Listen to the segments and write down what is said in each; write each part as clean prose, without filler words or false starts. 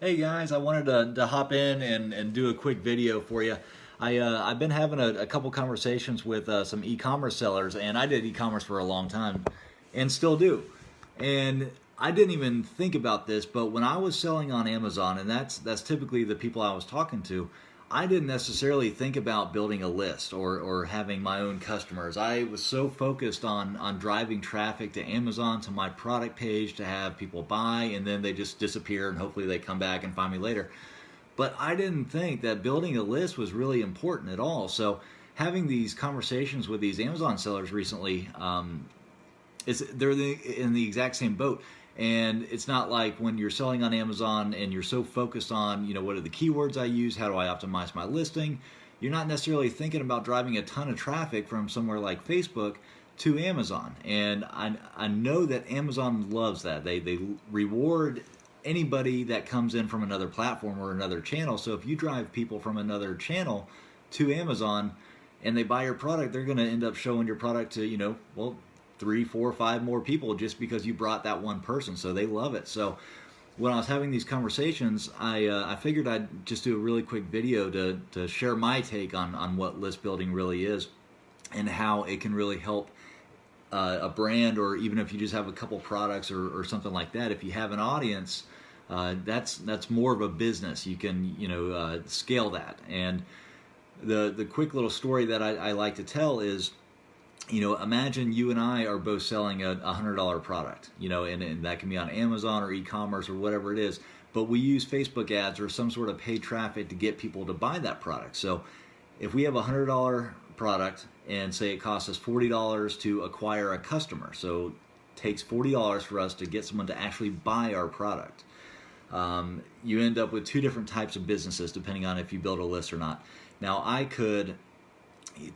Hey guys, I wanted to hop in and do a quick video for you. I've been having a couple conversations with some e-commerce sellers, and I did e-commerce for a long time and still do. And I didn't even think about this, but when I was selling on Amazon, and that's typically the people I was talking to, I didn't necessarily think about building a list or having my own customers. I was so focused on driving traffic to Amazon to my product page to have people buy, and then they just disappear and hopefully they come back and find me later. But I didn't think that building a list was really important at all. So having these conversations with these Amazon sellers recently, they're in the exact same boat. And it's not like when you're selling on Amazon and you're so focused on, what are the keywords I use, how do I optimize my listing, you're not necessarily thinking about driving a ton of traffic from somewhere like Facebook to Amazon. And I know that Amazon loves that. They reward anybody that comes in from another platform or another channel. So if you drive people from another channel to Amazon and they buy your product, they're going to end up showing your product to, three, four, five more people just because you brought that one person. So they love it. So when I was having these conversations, I figured I'd just do a really quick video to share my take on what list building really is and how it can really help a brand, or even if you just have a couple products or something like that. If you have an audience, that's more of a business. You can scale that. And the quick little story that I like to tell is, imagine you and I are both selling a $100 product, and that can be on Amazon or e-commerce or whatever it is, but we use Facebook ads or some sort of paid traffic to get people to buy that product. So if we have a $100 product and say it costs us $40 to acquire a customer, so it takes $40 for us to get someone to actually buy our product, you end up with two different types of businesses depending on if you build a list or not. Now I could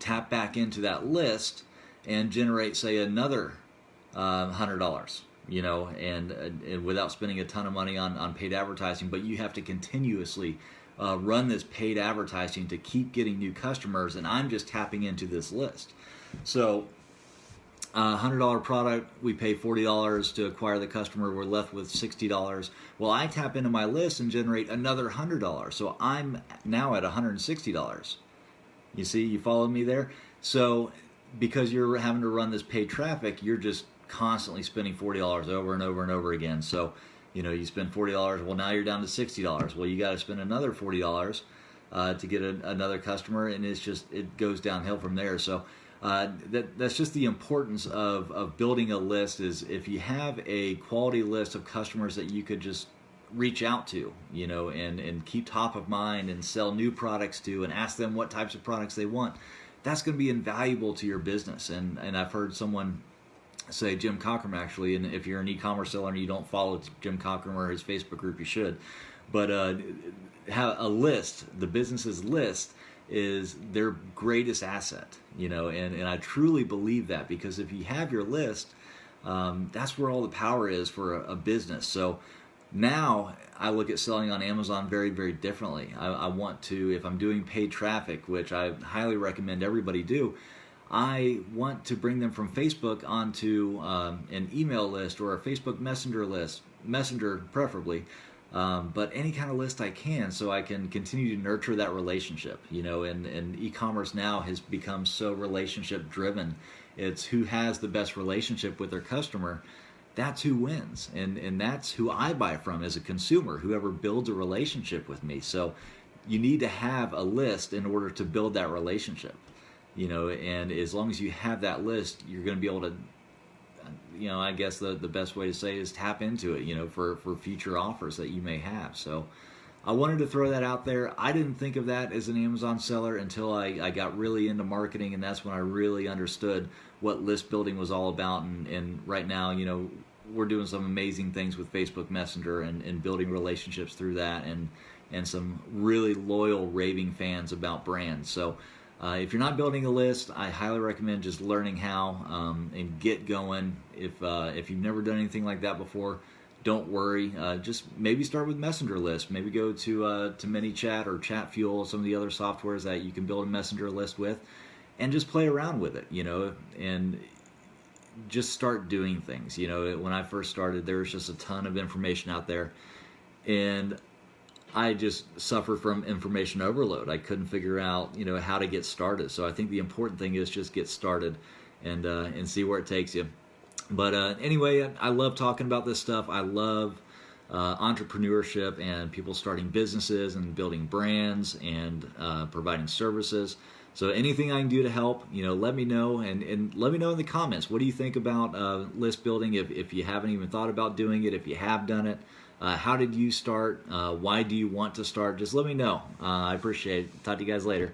tap back into that list and generate, say, another $100, and without spending a ton of money on paid advertising. But you have to continuously run this paid advertising to keep getting new customers, and I'm just tapping into this list. So $100 product, we pay $40 to acquire the customer, we're left with $60. Well, I tap into my list and generate another $100, so I'm now at $160. You see, you follow me there? So because you're having to run this paid traffic, you're just constantly spending $40 over and over and over again. So, you spend $40, well, now you're down to $60. Well, you got to spend another $40 to get another customer, and it goes downhill from there. So that's just the importance of building a list. Is if you have a quality list of customers that you could just reach out to, and keep top of mind and sell new products to and ask them what types of products they want, that's going to be invaluable to your business. And I've heard someone say, Jim Cockrum actually, and if you're an e-commerce seller and you don't follow Jim Cockrum or his Facebook group, you should. But have a list, the business's list is their greatest asset, and I truly believe that, because if you have your list, that's where all the power is for a business. So now I look at selling on Amazon very, very differently. I want to, if I'm doing paid traffic, which I highly recommend everybody do, I want to bring them from Facebook onto an email list or a Facebook Messenger list, Messenger preferably, but any kind of list I can, so I can continue to nurture that relationship. And e-commerce now has become so relationship driven. It's who has the best relationship with their customer. That's who wins, and that's who I buy from as a consumer, whoever builds a relationship with me. So you need to have a list in order to build that relationship, and as long as you have that list, you're going to be able to, I guess the best way to say it is tap into it, for future offers that you may have. So I wanted to throw that out there. I didn't think of that as an Amazon seller until I got really into marketing, and that's when I really understood what list building was all about. And right now, we're doing some amazing things with Facebook Messenger and building relationships through that, and some really loyal raving fans about brands. So if you're not building a list, I highly recommend just learning how and get going. If you've never done anything like that before, don't worry. Just maybe start with Messenger list. Maybe go to ManyChat or Chatfuel, some of the other softwares that you can build a Messenger list with, and just play around with it, and just start doing things. When I first started, there was just a ton of information out there, and I just suffer from information overload. I couldn't figure out, how to get started. So I think the important thing is just get started and see where it takes you. But anyway, I love talking about this stuff. I love entrepreneurship and people starting businesses and building brands and providing services. So anything I can do to help, let me know, and let me know in the comments. What do you think about list building? If you haven't even thought about doing it, if you have done it, how did you start? Why do you want to start? Just let me know. I appreciate it. Talk to you guys later.